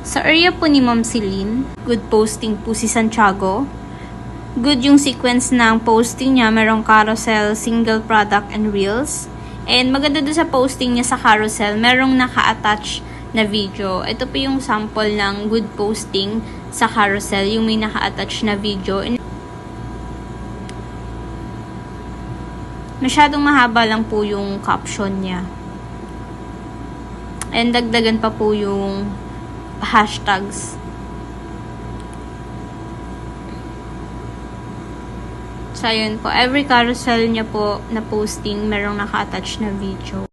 Sa area po ni Ma'am Celine, good posting po si Santiago. Good yung sequence ng posting niya. Merong carousel, single product, and reels. And maganda doon sa posting niya sa carousel, merong naka-attach na video. Ito po yung sample ng good posting sa carousel, yung may naka-attach na video. Masyadong mahaba lang po yung caption niya. And dagdagan pa po yung hashtags. So, ayun po. Every carousel niya po na posting, merong naka-attach na video.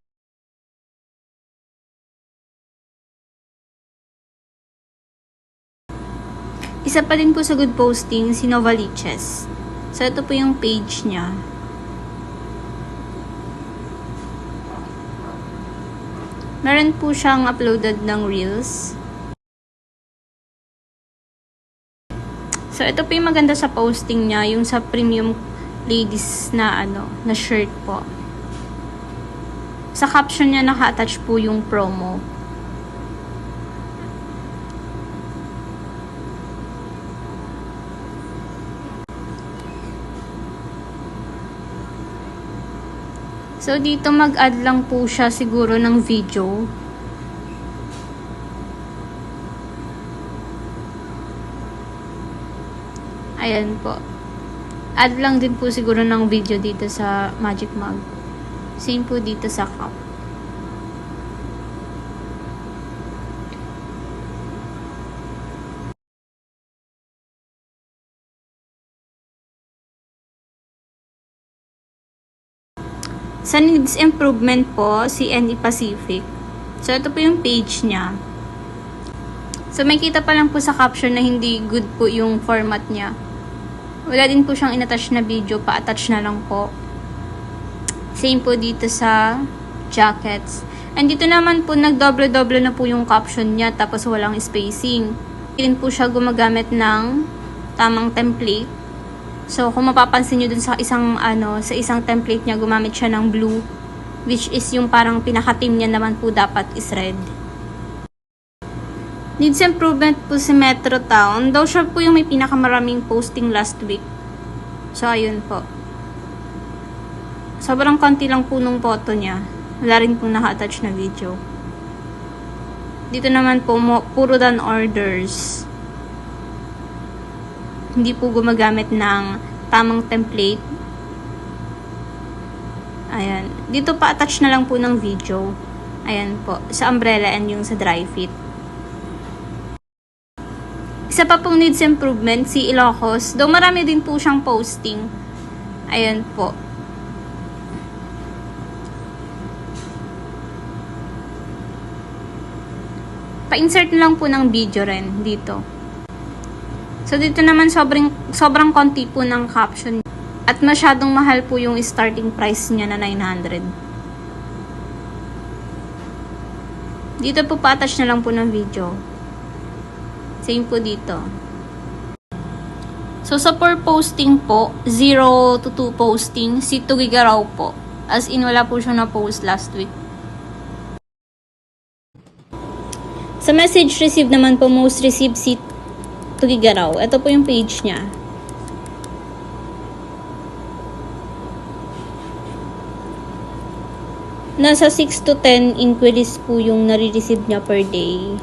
Isa pa din po sa good posting, si Novaliches. So, ito po yung page niya. Meron po siyang uploaded ng reels. So, ito po yung maganda sa posting niya, yung sa premium ladies na na shirt po. Sa caption niya naka-attach po yung promo. So, dito mag-add lang po siya siguro ng video. Ayan po. Add lang din po siguro ng video dito sa Magic Mug. Same po dito sa cup. Sa needs improvement po, si NE Pacific. So, ito po yung page niya. So, may kita pa lang po sa caption na hindi good po yung format niya. Wala din po siyang inattach na video, pa-attach na lang po. Same po dito sa jackets. And dito naman po, nagdoble-doble na po yung caption niya, tapos walang spacing. Hindi rin po siya gumagamit ng tamang template. So, kung mapapansin nyo dun sa isang template niya, gumamit siya ng blue, which is yung parang pinaka-team niya naman po dapat is red. Needs improvement po si Metro Town. Daw siya po yung may pinakamaraming posting last week. So, ayun po. Sobrang konti lang po nung photo niya. Wala rin pong naka-attach na video. Dito naman po, puro done orders. Hindi po gumagamit ng tamang template. Ayan. Dito pa attach na lang po ng video. Ayan po. Sa umbrella and yung sa dry fit. Isa pa pong needs improvement, si Ilocos. Though marami din po siyang posting. Ayan po. Pa-insert lang po ng video rin dito. So, dito naman sobrang konti po ng caption. At masyadong mahal po yung starting price niya na 900. Dito po pa-attach na lang po ng video. Same po dito. So, sa per posting po, 0 to 2 posting, si Tugigaraw po. As in, wala po siya na-post last week. Sa message received naman po, most received si Tugigaraw. Ito po yung page niya. Nasa 6 to 10 inquiries po yung nare-receive niya per day.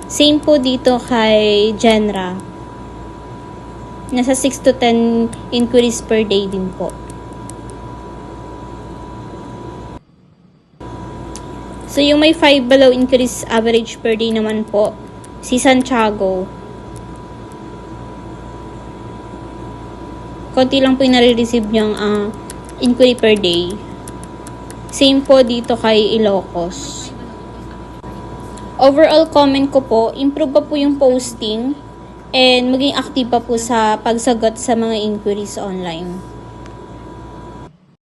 Same po dito kay Genra. Nasa 6 to 10 inquiries per day din po. So, yung may 5 below inquiries average per day naman po, si Santiago. Konti lang po yung nare-receive niyang inquiry per day. Same po dito kay Ilocos. Overall comment ko po, improve pa po yung posting and maging active pa po sa pagsagot sa mga inquiries online.